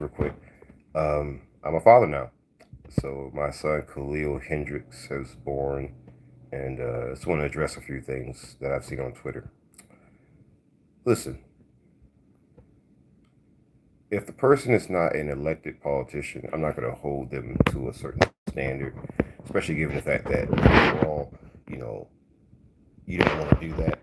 real quick. I'm a father now. So my son Khalil Hendricks was born, and I just want to address a few things that I've seen on Twitter. Listen, if the person is not an elected politician, I'm not going to hold them to a certain standard, especially given the fact that overall, you know, you don't want to do that.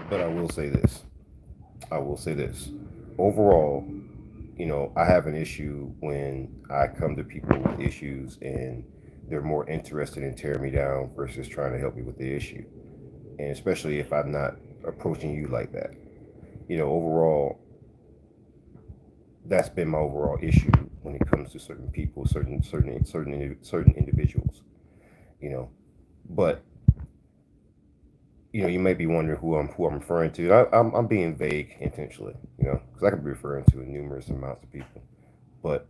But I will say this. I will say this. Overall, I have an issue when I come to people with issues and they're more interested in tearing me down versus trying to help me with the issue. And especially if I'm not approaching you like that. Overall, that's been my overall issue when it comes to certain people, certain individuals. You know, but you may be wondering who I'm referring to. I'm being vague intentionally, because I could be referring to numerous amounts of people. But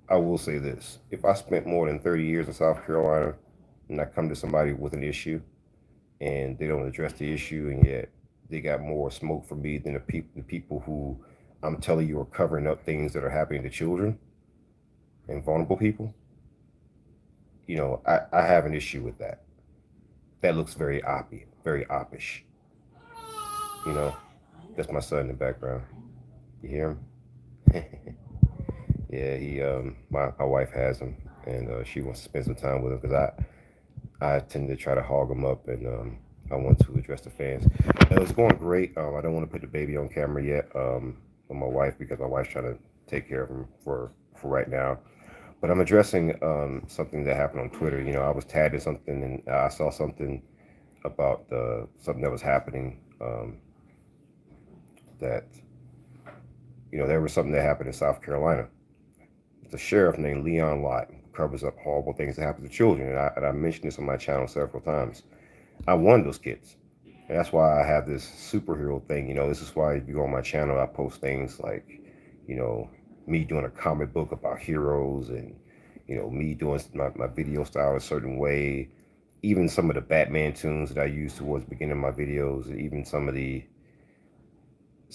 I will say this: if I spent more than 30 years in South Carolina, and I come to somebody with an issue, and they don't address the issue, and yet they got more smoke from me than the people who I'm telling you are covering up things that are happening to children and vulnerable people. I have an issue with that. That looks very oppy, very oppish. You know, that's my son in the background. You hear him? Yeah, my wife has him, and she wants to spend some time with him because I tend to try to hog him up, and I want to address the fans. It's going great. I don't want to put the baby on camera yet with my wife because my wife's trying to take care of him for right now. But I'm addressing something that happened on Twitter. I was tagged in something, and I saw something about something that was happening. That there was something that happened in South Carolina. It's a sheriff named Leon Lott who covers up horrible things that happen to children, and I mentioned this on my channel several times. I won those kids. And that's why I have this superhero thing. This is why if you go on my channel, I post things like, you know, me doing a comic book about heroes and, me doing my video style a certain way. Even some of the Batman tunes that I use towards the beginning of my videos, and even some of the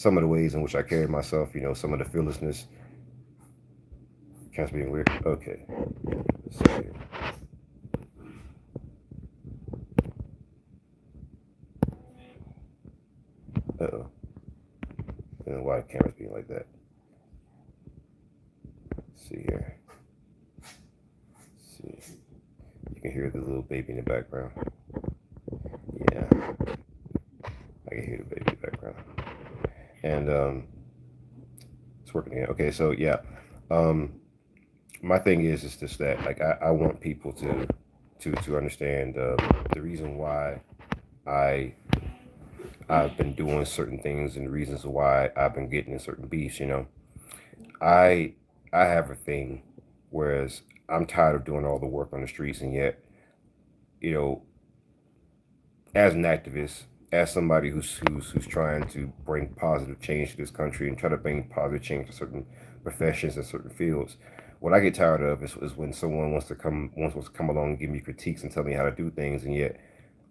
ways in which I carry myself, some of the fearlessness. Cat's being weird. Okay. Let's see here. Uh-oh. I don't know why the camera's being like that. Let's see here. Let's see. You can hear the little baby in the background. Yeah. I can hear the baby in the background. And it's working again. Okay, so yeah. Um my thing is just that like I want people to understand the reason why I I've been doing certain things and the reasons why I've been getting in certain beefs. I I have a thing, whereas I'm tired of doing all the work on the streets, and yet you know, as an activist, as somebody who's trying to bring positive change to this country and try to bring positive change to certain professions and certain fields. What I get tired of is when someone wants to come along and give me critiques and tell me how to do things, and yet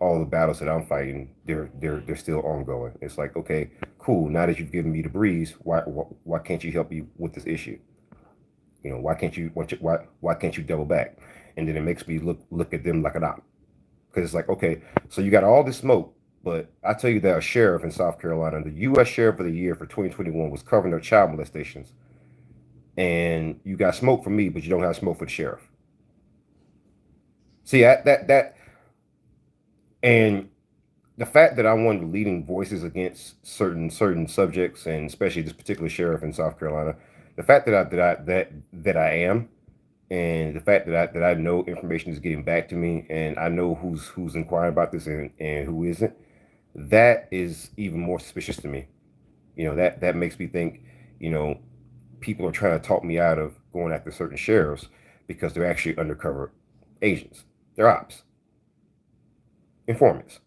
all the battles that I'm fighting, they're still ongoing. It's like, okay, cool. Now that you've given me the breeze, why can't you help me with this issue? Why can't you double back? And then it makes me look at them like an op, because it's like, okay, so you got all this smoke, but I tell you that a sheriff in South Carolina, the U.S. Sheriff of the Year for 2021, was covering their child molestations, and you got smoke for me, but you don't have smoke for the sheriff. See that, and the fact that I'm one of the leading voices against certain subjects, and especially this particular sheriff in South Carolina, the fact that I am, and the fact that I know information is getting back to me, and I know who's inquiring about this and who isn't, that is even more suspicious to me. That makes me think, you know, people are trying to talk me out of going after certain sheriffs because they're actually undercover agents. They're ops, informants.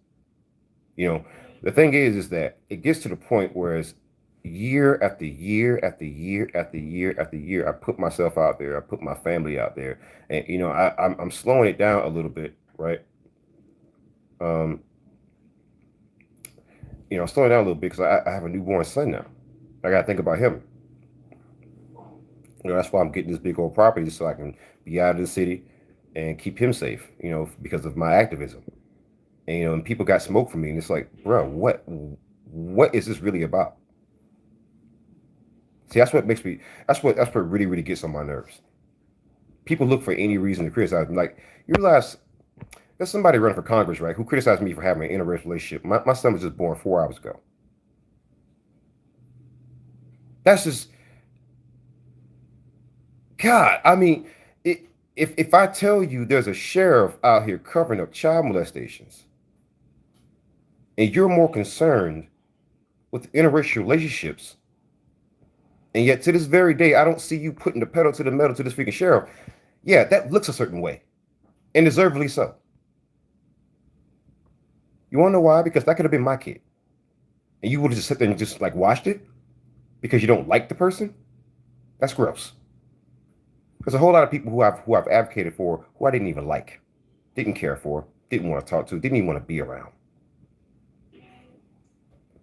You know, the thing is that it gets to the point where it's year after year after year after year after year. I put myself out there. I put my family out there, and I'm slowing it down a little bit, right? Um, slowing down a little bit because I have a newborn son now. I got to think about him. That's why I'm getting this big old property so I can be out of the city and keep him safe. Because of my activism. And people got smoke from me, and it's like, bro, what is this really about? See, that's what makes me. That's what really really gets on my nerves. People look for any reason to criticize me. Like, you realize there's somebody running for Congress, right, who criticized me for having an interracial relationship. My son was just born 4 hours ago. That's just God. I mean, if I tell you there's a sheriff out here covering up child molestations, and you're more concerned with interracial relationships, and yet to this very day, I don't see you putting the pedal to the metal to this freaking sheriff. Yeah, that looks a certain way, and deservedly so. You want to know why? Because that could have been my kid, and you would have just sit there and just like watched it because you don't like the person. That's gross. There's a whole lot of people who I've advocated for who I didn't even like, didn't care for, didn't want to talk to, didn't even want to be around.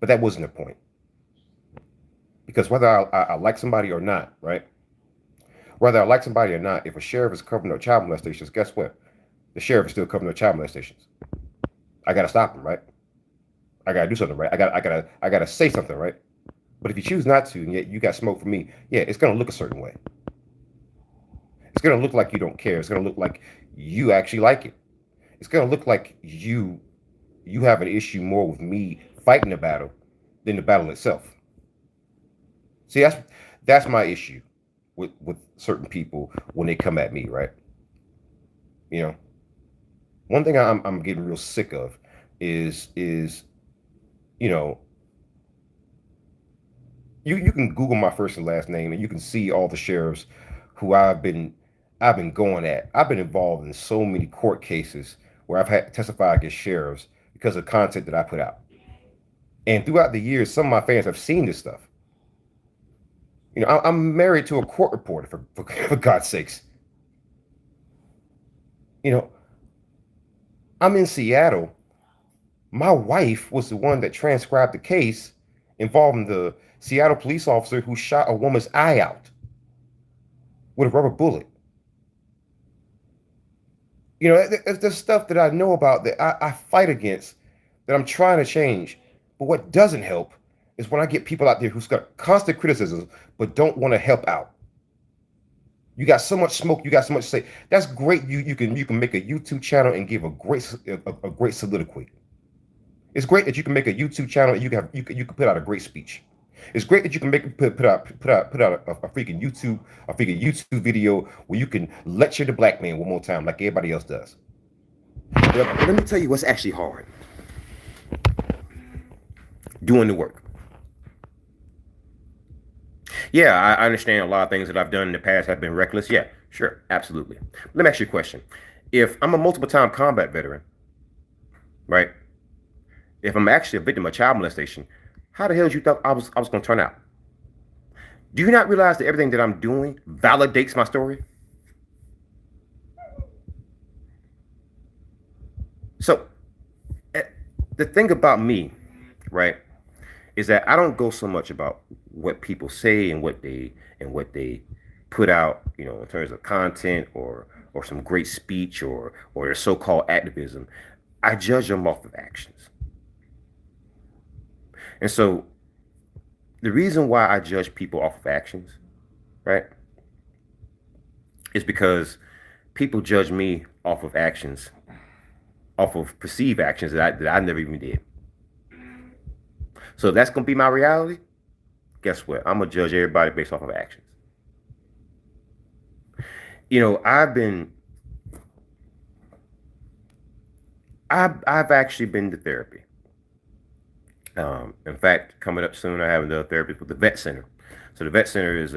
But that wasn't the point. Because whether I like somebody or not, right? Whether I like somebody or not, if a sheriff is covering up child molestations, guess what? The sheriff is still covering up child molestations. I gotta stop him, right? I gotta do something, right? I gotta say something, right? But if you choose not to, and yet you got smoke from me, yeah, it's gonna look a certain way. It's gonna look like you don't care. It's gonna look like you actually like it. It's gonna look like you have an issue more with me fighting the battle than the battle itself. See, that's my issue with certain people when they come at me, right? One thing I'm getting real sick of is you know you can Google my first and last name and you can see all the sheriffs who I've been going at. I've been involved in so many court cases where I've had to testify against sheriffs because of content that I put out. And throughout the years, some of my fans have seen this stuff. I'm married to a court reporter for God's sakes. I'm in Seattle. My wife was the one that transcribed the case involving the Seattle police officer who shot a woman's eye out with a rubber bullet. There's stuff that I know about that I fight against, that I'm trying to change. But what doesn't help is when I get people out there who's got constant criticisms but don't want to help out. You got so much smoke, you got so much to say. That's great. You can make a YouTube channel and give a great soliloquy. It's great that you can make a YouTube channel and you can put out a great speech. It's great that you can put out a freaking YouTube video where you can lecture the black man one more time like everybody else does. But let me tell you what's actually hard. Doing the work. Yeah, I understand a lot of things that I've done in the past have been reckless. Yeah, sure, absolutely. Let me ask you a question. If I'm a multiple time combat veteran, right? If I'm actually a victim of child molestation, how the hell did you think I was going to turn out? Do you not realize that everything that I'm doing validates my story? So the thing about me, right, is that I don't go so much about what people say and what they put out, in terms of content or some great speech or their so-called activism. I judge them off of actions. And so the reason why I judge people off of actions, right, is because people judge me off of actions, off of perceived actions that I never even did. So if that's going to be my reality, guess what? I'm going to judge everybody based off of actions. I've actually been to therapy. In fact, coming up soon, I have another therapist with the Vet Center. So the Vet Center is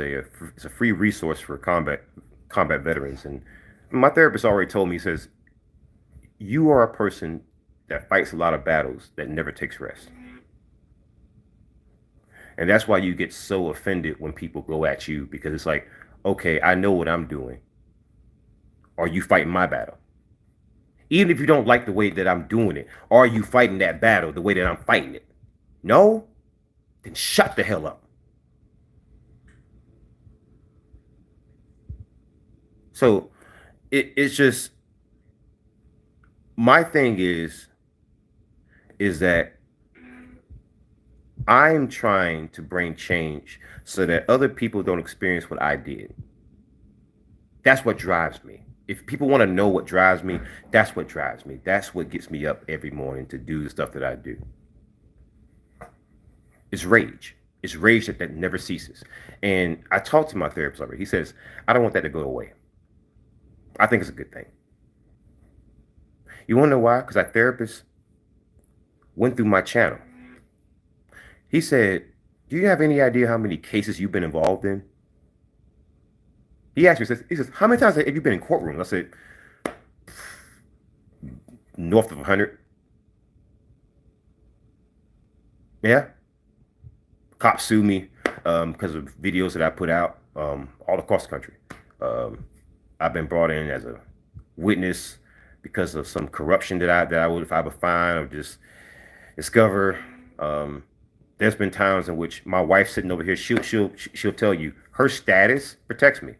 a free resource for combat veterans. And my therapist already told me, he says, you are a person that fights a lot of battles that never takes rest. And that's why you get so offended when people go at you, because it's like, okay, I know what I'm doing. Are you fighting my battle? Even if you don't like the way that I'm doing it, are you fighting that battle the way that I'm fighting it? No? Then shut the hell up. So it's just, my thing is that I'm trying to bring change so that other people don't experience what I did. That's what drives me. If people want to know what drives me, that's what drives me. That's what gets me up every morning to do the stuff that I do. It's rage. It's rage that never ceases. And I talked to my therapist already. He says, I don't want that to go away. I think it's a good thing. You want to know why? Because that therapist went through my channel. He said, do you have any idea how many cases you've been involved in? He asked me, he says, how many times have you been in courtrooms? I said, north of 100. Yeah. Cops sue me because of videos that I put out all across the country. I've been brought in as a witness because of some corruption that I would, if I would find or just discover. There's been times in which my wife sitting over here, she'll tell you her status protects me.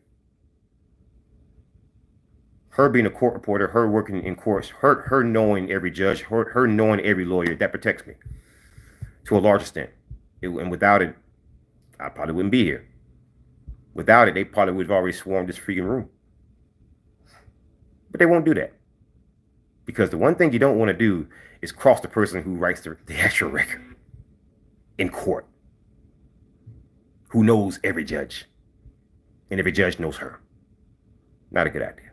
Her being a court reporter, her working in courts, her knowing every judge, her knowing every lawyer, that protects me to a large extent. And without it, I probably wouldn't be here. Without it, they probably would have already swarmed this freaking room. But they won't do that. Because the one thing you don't want to do is cross the person who writes the actual record in court, who knows every judge, and every judge knows her. Not a good idea.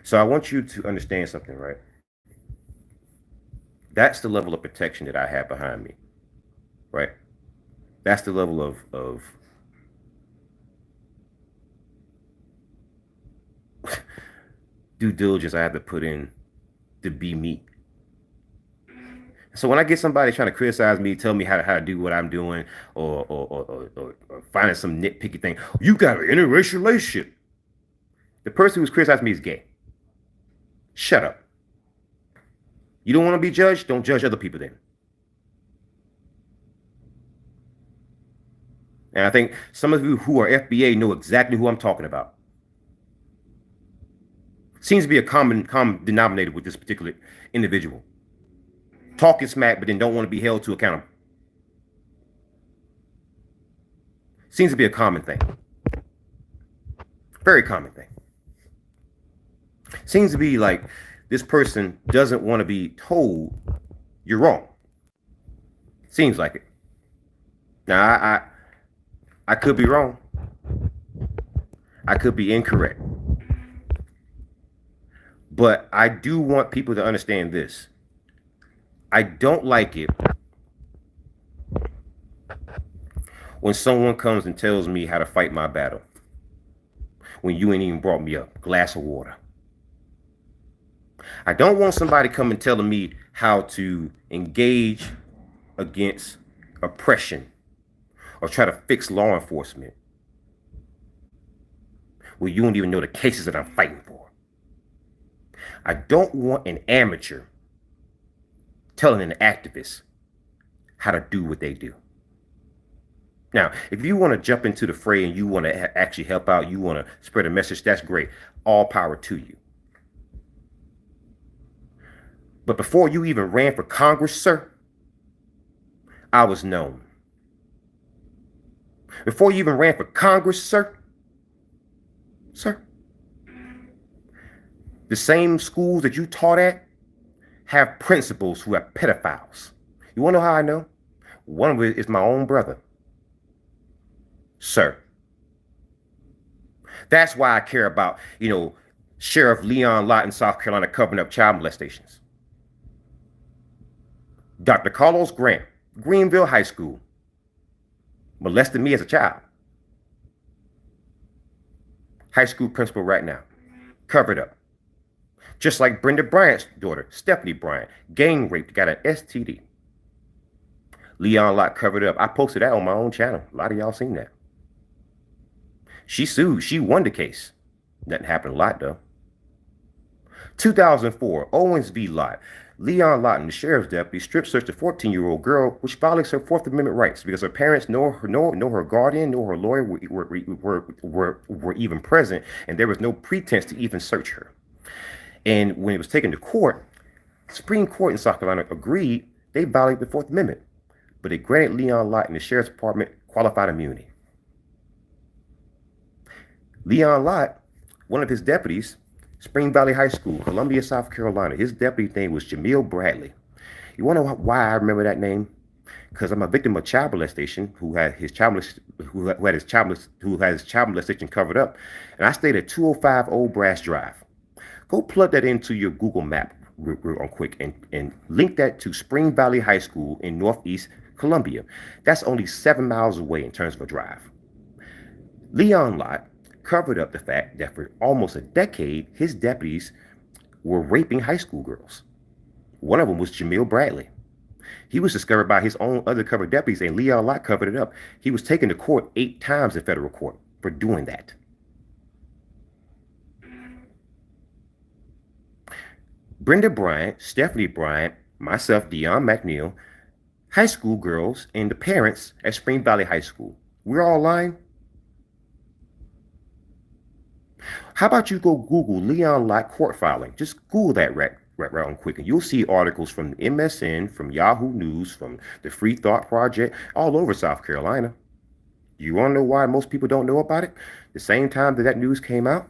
So I want you to understand something, right? That's the level of protection that I have behind me, right? That's the level of due diligence I have to put in to be me. So when I get somebody trying to criticize me, tell me how to do what I'm doing, or finding some nitpicky thing, you got an interracial relationship. The person who's criticizing me is gay. Shut up. You don't want to be judged? Don't judge other people then. And I think some of you who are FBA know exactly who I'm talking about. Seems to be a common denominator with this particular individual. Talking smack, but then don't want to be held to account. Seems to be a common thing. Very common thing. Seems to be like this person doesn't want to be told you're wrong. Seems like it. Now, I could be wrong. I could be incorrect. But I do want people to understand this. I don't like it when someone comes and tells me how to fight my battle when you ain't even brought me a glass of water. I don't want somebody coming telling me how to engage against oppression or try to fix law enforcement when you don't even know the cases that I'm fighting for. I don't want an amateur telling an activist how to do what they do. Now, if you want to jump into the fray and you want to actually help out, you want to spread a message, that's great. All power to you. But before you even ran for Congress, sir, I was known. Before you even ran for Congress, sir, the same schools that you taught at have principals who are pedophiles. You want to know how I know? One of it is my own brother. Sir. That's why I care about, Sheriff Leon Lott in South Carolina covering up child molestations. Dr. Carlos Grant, Greenville High School, molested me as a child. High school principal right now, covered up. Just like Brenda Bryant's daughter, Stephanie Bryant, gang raped, got an STD. Leon Lott covered up. I posted that on my own channel. A lot of y'all seen that. She sued. She won the case. Nothing happened a lot, though. 2004, Owens v. Lott. Leon Lawton, the sheriff's deputy, strip searched a 14-year-old girl, which violates her Fourth Amendment rights because her parents, nor her guardian, nor her lawyer were even present, and there was no pretense to even search her. And when it was taken to court, the Supreme Court in South Carolina agreed they violated the Fourth Amendment, but it granted Leon Lott and the sheriff's department qualified immunity. Leon Lott, one of his deputies, Spring Valley High School, Columbia, South Carolina. His deputy name was Jamil Bradley. You want to know why I remember that name? Because I'm a victim of child molestation who had his child molestation covered up, and I stayed at 205 Old Brass Drive. Go plug that into your Google map real quick and link that to Spring Valley High School in Northeast Columbia. That's only 7 miles away in terms of a drive. Leon Lott covered up the fact that for almost a decade, his deputies were raping high school girls. One of them was Jamil Bradley. He was discovered by his own undercover deputies, and Leon Lott covered it up. He was taken to court 8 times in federal court for doing that. Brenda Bryant, Stephanie Bryant, myself, Dion McNeil, high school girls, and the parents at Spring Valley High School. We're all lying? How about you go Google Leon Lott court filing? Just Google that right quick, and you'll see articles from MSN, from Yahoo News, from the Free Thought Project, all over South Carolina. You want to know why most people don't know about it? The same time that news came out,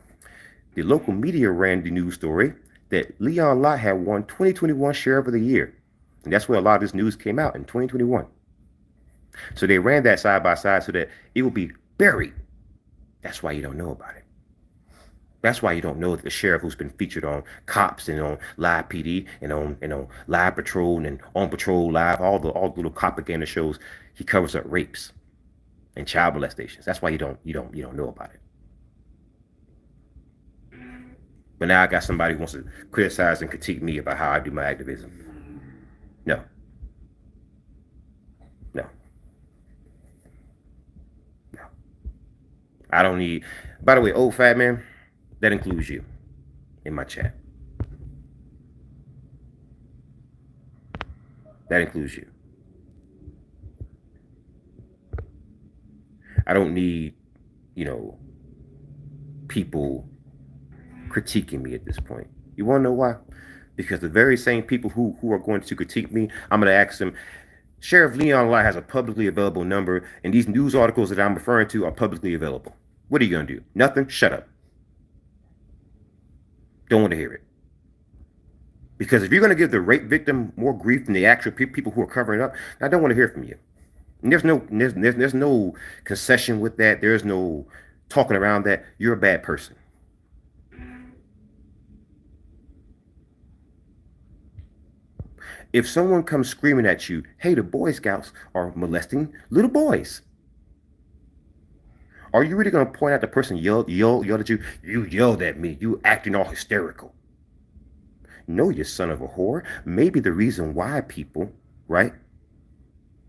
the local media ran the news story that Leon Lott had won 2021 Sheriff of the Year. And that's where a lot of this news came out, in 2021. So they ran that side by side so that it would be buried. That's why you don't know about it. That's why you don't know that the sheriff who's been featured on Cops and on Live PD and on Live Patrol and On Patrol Live, all the little propaganda shows, he covers up rapes and child molestations. That's why you don't know about it. But now I got somebody who wants to criticize and critique me about how I do my activism. No. No. No. I don't need. By the way, old fat man, that includes you in my chat. That includes you. I don't need, people critiquing me at this point. You want to know why? Because the very same people who are going to critique me, I'm going to ask them, Sheriff Leon Lott has a publicly available number, and these news articles that I'm referring to are publicly available. What are you going to do? Nothing? Shut up. Don't want to hear it. Because if you're going to give the rape victim more grief than the actual people who are covering up, I don't want to hear from you. And there's no concession with that. There's no talking around that. You're a bad person. If someone comes screaming at you, hey, the Boy Scouts are molesting little boys, are you really going to point out the person yelled at you? You yelled at me. You acting all hysterical. No, you son of a whore. Maybe the reason why people, right,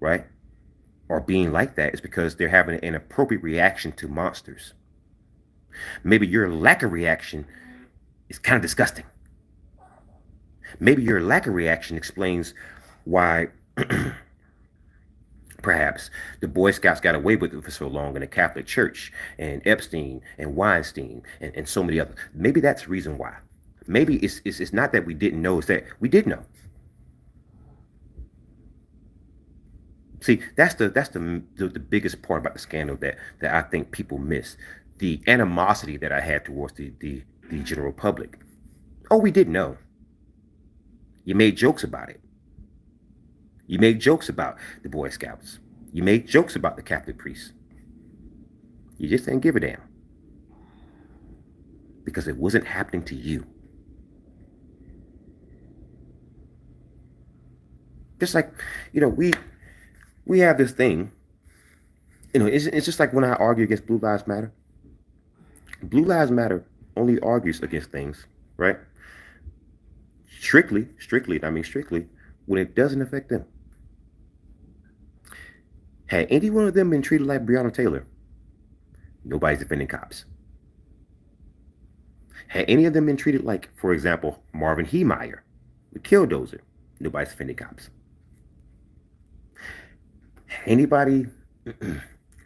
are being like that is because they're having an inappropriate reaction to monsters. Maybe your lack of reaction is kind of disgusting. Maybe your lack of reaction explains why perhaps the Boy Scouts got away with it for so long in the Catholic Church and Epstein and Weinstein and so many others. Maybe that's the reason why. Maybe it's not that we didn't know, it's that we did know. See, that's the biggest part about the scandal that I think people miss. The animosity that I had towards the general public. Oh, we did know. You made jokes about it. You made jokes about the Boy Scouts. You made jokes about the Catholic priests. You just didn't give a damn. Because it wasn't happening to you. Just like, we have this thing, it's just like when I argue against Blue Lives Matter. Blue Lives Matter only argues against things, right? Strictly, when it doesn't affect them. Had any one of them been treated like Breonna Taylor, nobody's defending cops. Had any of them been treated like, for example, Marvin Heemeyer, the Killdozer? Nobody's offending cops. Anybody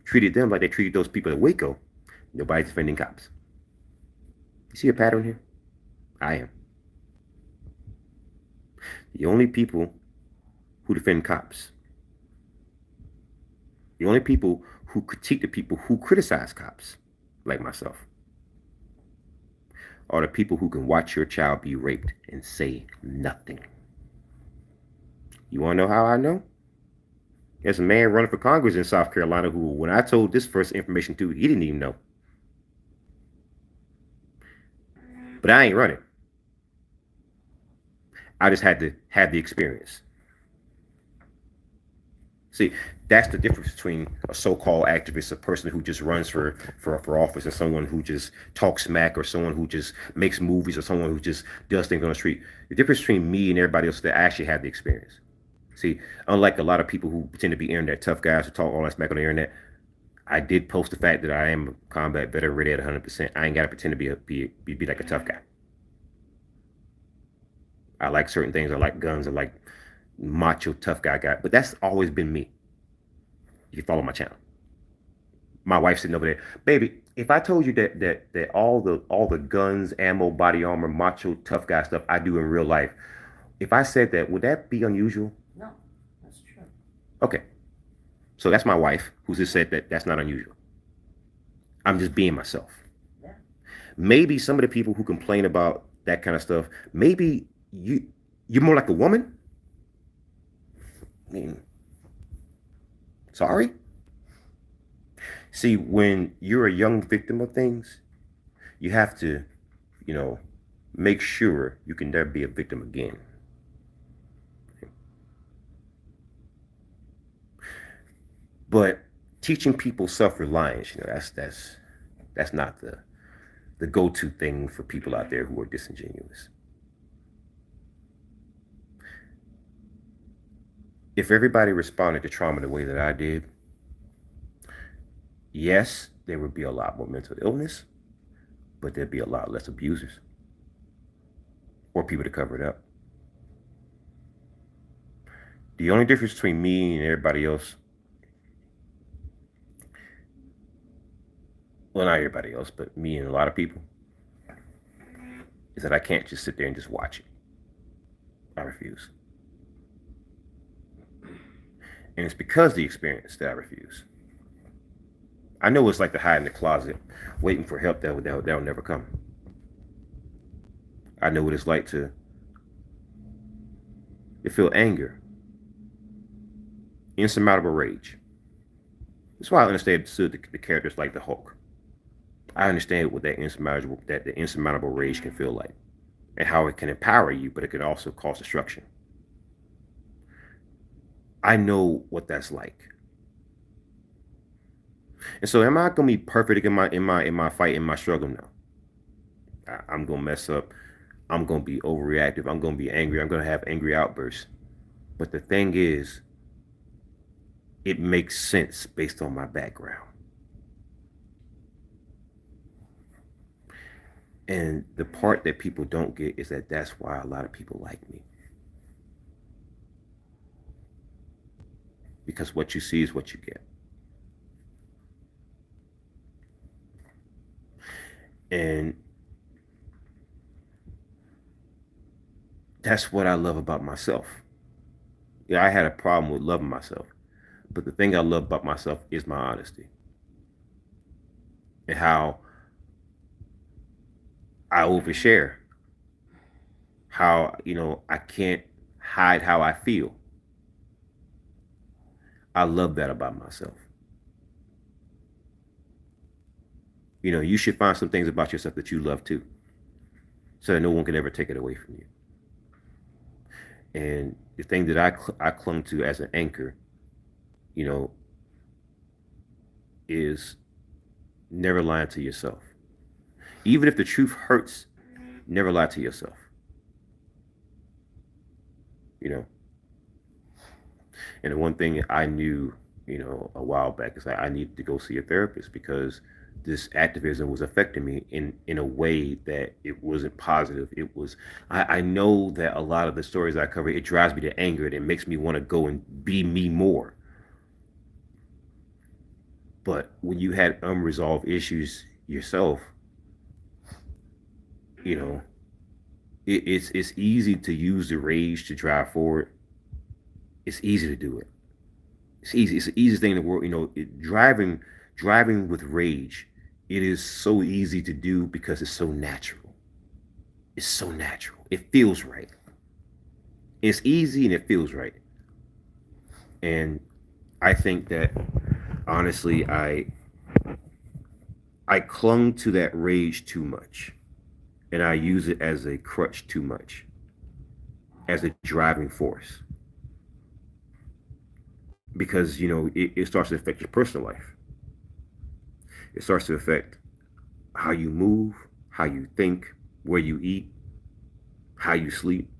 treated them like they treated those people at Waco? Nobody's defending cops. You see a pattern here? I am. The only people who defend cops, the only people who critique the people who criticize cops, like myself, are the people who can watch your child be raped and say nothing. You want to know how I know? There's a man running for Congress in South Carolina who, when I told this first information to, he didn't even know. But I ain't running. I just had to have the experience. See, that's the difference between a so-called activist, a person who just runs for office, and someone who just talks smack, or someone who just makes movies, or someone who just does things on the street. The difference between me and everybody else is that I actually have the experience. See, unlike a lot of people who pretend to be internet tough guys who talk all that smack on the internet, I did post the fact that I am a combat veteran ready at 100%. I ain't got to pretend to be like a tough guy. I like certain things. I like guns. I like macho tough guy, but that's always been me. You follow my channel. My wife's sitting over there, baby. If I told you that all the guns, ammo, body armor, macho tough guy stuff I do in real life, if I said that, would that be unusual? No, that's true. Okay, so that's my wife who just said that that's not unusual. I'm just being myself. Yeah. Maybe some of the people who complain about that kind of stuff, maybe you're more like a woman. I mean, sorry. See, when you're a young victim of things, you have to, make sure you can never be a victim again. But teaching people self-reliance, that's not the go-to thing for people out there who are disingenuous. If everybody responded to trauma the way that I did, yes, there would be a lot more mental illness, but there'd be a lot less abusers or people to cover it up. The only difference between me and everybody else, well, not everybody else, but me and a lot of people, is that I can't just sit there and just watch it. I refuse. And it's because of the experience that I refuse. I know what it's like to hide in the closet, waiting for help that'll never come. I know what it's like to feel anger, insurmountable rage. That's why I understand the characters like the Hulk. I understand what the insurmountable rage can feel like, and how it can empower you, but it can also cause destruction. I know what that's like. And so, am I gonna be perfect in my fight, in my struggle? No. I'm gonna mess up. I'm gonna be overreactive. I'm gonna be angry. I'm gonna have angry outbursts. But the thing is, it makes sense based on my background. And the part that people don't get is that that's why a lot of people like me. Because what you see is what you get. And that's what I love about myself. Yeah, I had a problem with loving myself. But the thing I love about myself is my honesty. And how I overshare. How, I can't hide how I feel. I love that about myself. You should find some things about yourself that you love too, so that no one can ever take it away from you. And the thing that I clung to as an anchor, is never lying to yourself. Even if the truth hurts, never lie to yourself. And the one thing I knew, a while back is that I needed to go see a therapist because this activism was affecting me in a way that it wasn't positive. It was I know that a lot of the stories I cover, it drives me to anger. It makes me want to go and be me more. But when you had unresolved issues yourself, you know, it's easy to use the rage to drive forward. It's easy to do it. It's easy. It's the easiest thing in the world. Driving with rage. It is so easy to do because it's so natural. It's so natural. It feels right. It's easy and it feels right. And I think that honestly, I clung to that rage too much, and I use it as a crutch too much, as a driving force, because it starts to affect your personal life. It starts to affect how you move, how you think, where you eat, how you sleep.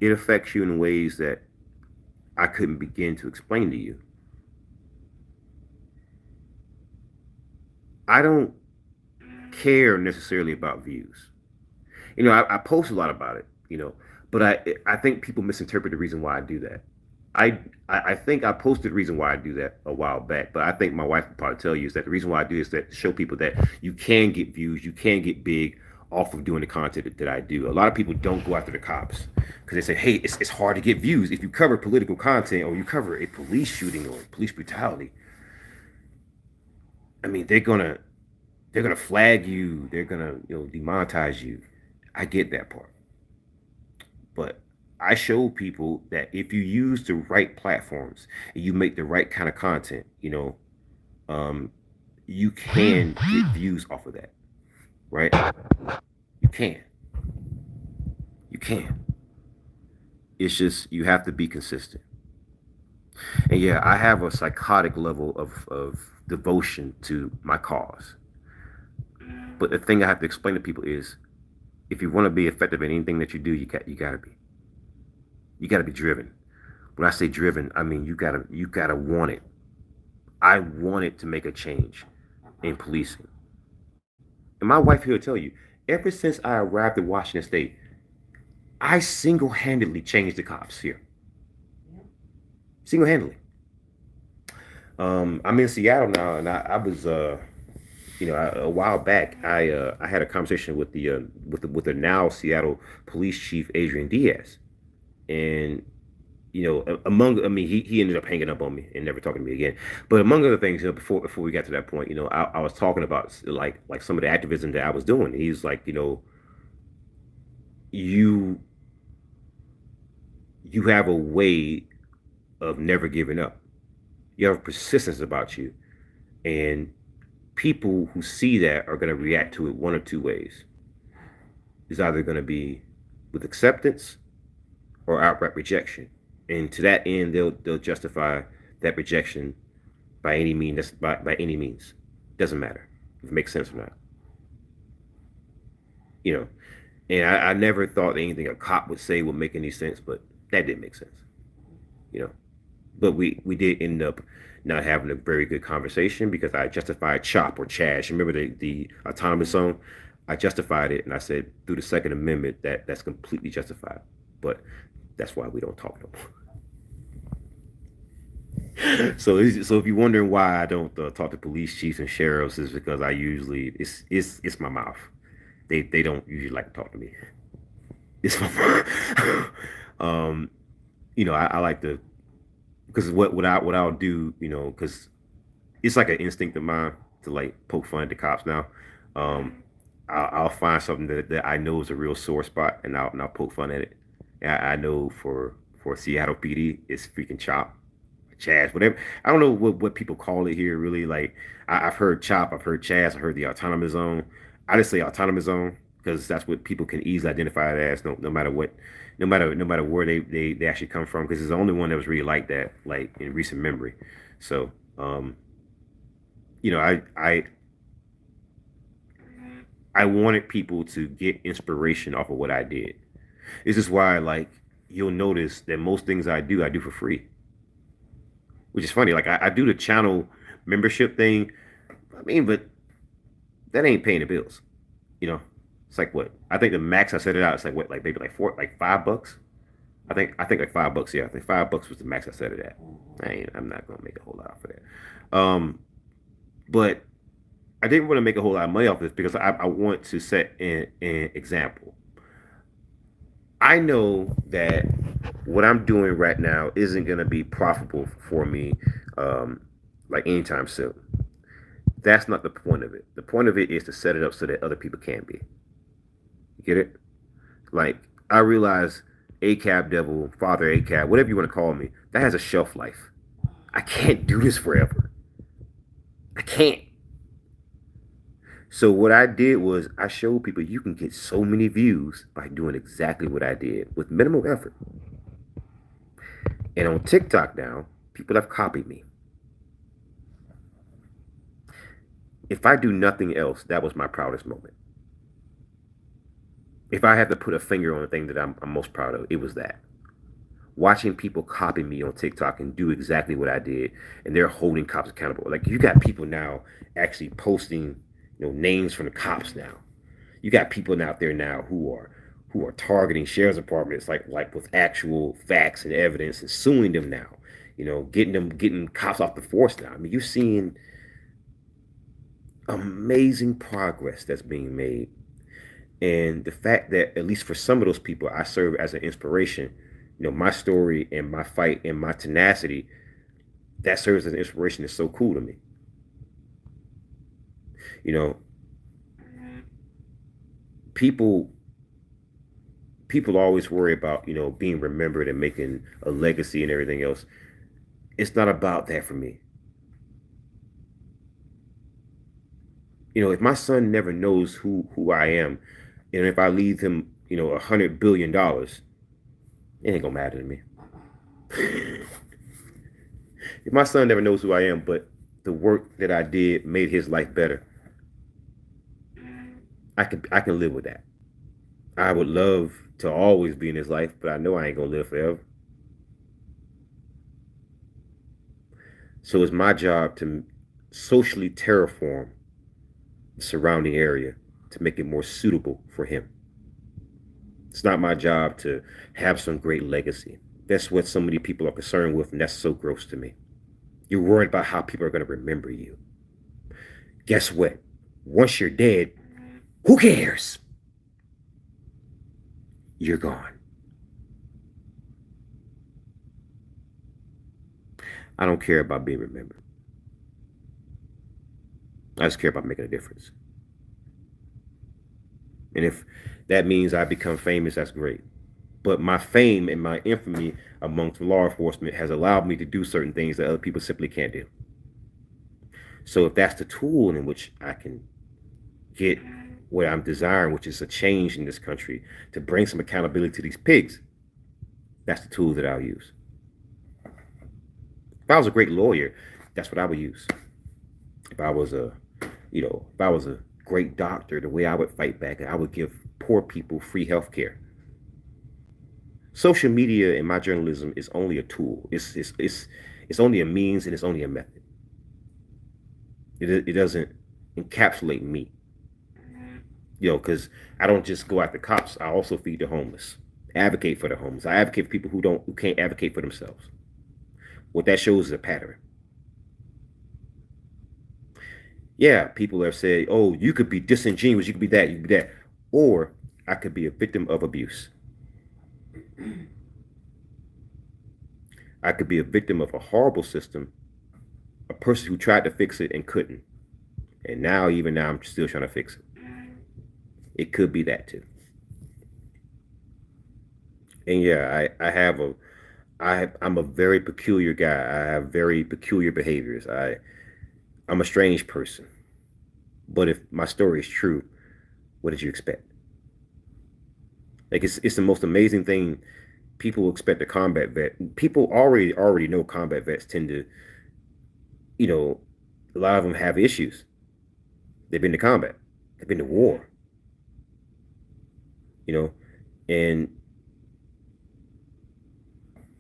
It affects you in ways that I couldn't begin to explain to you. I don't care necessarily about views. I post a lot about it, but I think people misinterpret the reason why I do that. I I think I posted the reason why I do that a while back, but I think my wife would probably tell you is that the reason why I do is that to show people that you can get views, you can get big off of doing the content that I do. A lot of people don't go after the cops because they say, hey, it's hard to get views if you cover political content or you cover a police shooting or police brutality. I mean, they're gonna flag you, they're gonna demonetize you. I get that part, but I show people that if you use the right platforms and you make the right kind of content, um, you can get views off of that, right? You can, you can. It's just you have to be consistent. And yeah, I have a psychotic level of devotion to my cause. But the thing I have to explain to people is, if you want to be effective in anything that you do, you gotta be driven. When I say driven, I mean you gotta want it. I wanted to make a change in policing. And my wife here will tell you, ever since I arrived in Washington State, I single handedly changed the cops here. Single handedly. I'm in Seattle now, and I was, a while back, I had a conversation with the now Seattle Police Chief Adrian Diaz, and among I mean he ended up hanging up on me and never talking to me again. But among other things, before we got to that point, I was talking about like some of the activism that I was doing. He's like, you you have a way of never giving up. You have persistence about you, and people who see that are going to react to it one or two ways. It's either going to be with acceptance or outright rejection, and to that end, they'll justify that rejection by any means. That's by any means. Doesn't matter if it makes sense or not. You know, and I never thought anything a cop would say would make any sense, but that did make sense. You know, but we did end up not having a very good conversation because I justified CHOP or CHAZ. Remember the autonomous zone? I justified it and I said through the Second Amendment that's completely justified. But that's why we don't talk no more. So if you're wondering why I don't talk to police chiefs and sheriffs, is because I usually it's my mouth. They don't usually like to talk to me. It's my mouth. um, I like to, because what I'll do, because it's like an instinct of mine to like poke fun at the cops now. Um, I'll find something that I know is a real sore spot, and I'll poke fun at it. And I know for Seattle PD, it's freaking CHOP, CHAZ, whatever. I don't know what people call it here. Really, like I've heard CHOP, I've heard CHAZ, I've heard the autonomous zone. I just say autonomous zone because that's what people can easily identify it as, no matter what, no matter where they actually come from, because it's the only one that was really like that, like in recent memory. So, I wanted people to get inspiration off of what I did. This is why, like, you'll notice that most things I do for free, which is funny. Like, I do the channel membership thing. I mean, but that ain't paying the bills. You know, it's like what? I think the max I set it out. It's like what? Like maybe like like $5. I think like $5. Yeah, I think $5 was the max I set it at. I'm not gonna make a whole lot for that. But I didn't want to make a whole lot of money off this because I want to set an example. I know that what I'm doing right now isn't going to be profitable for me um, like anytime soon. That's not the point of it. The point of it is to set it up so that other people can be. You get it? Like, I realize acabdevil, father acab, whatever you want to call me, that has a shelf life. I can't do this forever. I can't. So what I did was I showed people you can get so many views by doing exactly what I did with minimal effort. And on TikTok now, people have copied me. If I do nothing else, that was my proudest moment. If I had to put a finger on the thing that I'm most proud of, it was that. Watching people copy me on TikTok and do exactly what I did, and they're holding cops accountable. Like you got people now actually posting, names from the cops now. You got people out there now who are targeting sheriff's departments like with actual facts and evidence and suing them now. Getting cops off the force now. I mean, you're seeing amazing progress that's being made. And the fact that at least for some of those people, I serve as an inspiration. My story and my fight and my tenacity, that serves as an inspiration is so cool to me. You know, people people always worry about, being remembered and making a legacy and everything else. It's not about that for me. If my son never knows who I am, and if I leave him, $100 billion, it ain't gonna matter to me. If my son never knows who I am, but the work that I did made his life better, I can live with that. I would love to always be in his life, but I know I ain't gonna live forever. So it's my job to socially terraform the surrounding area to make it more suitable for him. It's not my job to have some great legacy. That's what so many people are concerned with, and that's so gross to me. You're worried about how people are going to remember you. Guess what? Once you're dead, who cares? You're gone. I don't care about being remembered. I just care about making a difference. And if that means I become famous, that's great. But my fame and my infamy amongst law enforcement has allowed me to do certain things that other people simply can't do. So if that's the tool in which I can get what I'm desiring, which is a change in this country to bring some accountability to these pigs, that's the tool that I'll use. If I was a great lawyer, that's what I would use. If I was a great doctor, the way I would fight back, I would give poor people free health care. Social media in my journalism is only a tool. It's only a means and it's only a method. It doesn't encapsulate me. Because I don't just go after cops. I also feed the homeless, advocate for the homeless. I advocate for people who can't advocate for themselves. What that shows is a pattern. Yeah, people have said, "Oh, you could be disingenuous. You could be that. You could be that," or I could be a victim of abuse. I could be a victim of a horrible system, a person who tried to fix it and couldn't, and even now, I'm still trying to fix it. It could be that too. And yeah, I'm a very peculiar guy. I have very peculiar behaviors. I'm a strange person. But if my story is true, what did you expect? Like it's the most amazing thing. People expect a combat vet. People already know combat vets tend to, you know, a lot of them have issues. They've been to combat. They've been to war. You know, and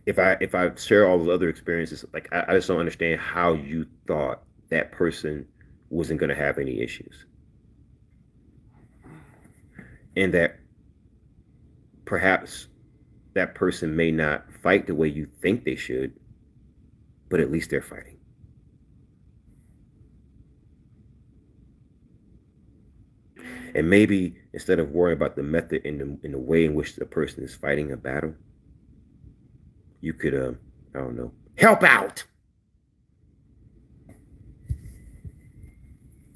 if I share all those other experiences, like I just don't understand how you thought that person wasn't going to have any issues. And that perhaps that person may not fight the way you think they should, but at least they're fighting. And maybe instead of worrying about the method in the way in which the person is fighting a battle, you could, I don't know, help out.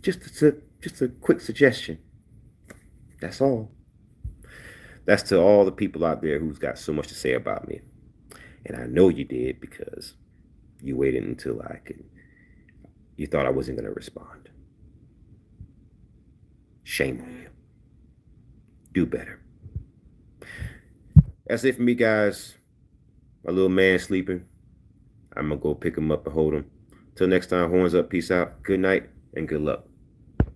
Just a quick suggestion. That's all. That's to all the people out there who's got so much to say about me. And I know you did because you waited until you thought I wasn't going to respond. Shame on you. Do better. That's it for me, guys. My little man sleeping. I'm going to go pick him up and hold him. Till next time, horns up, peace out, good night, and good luck.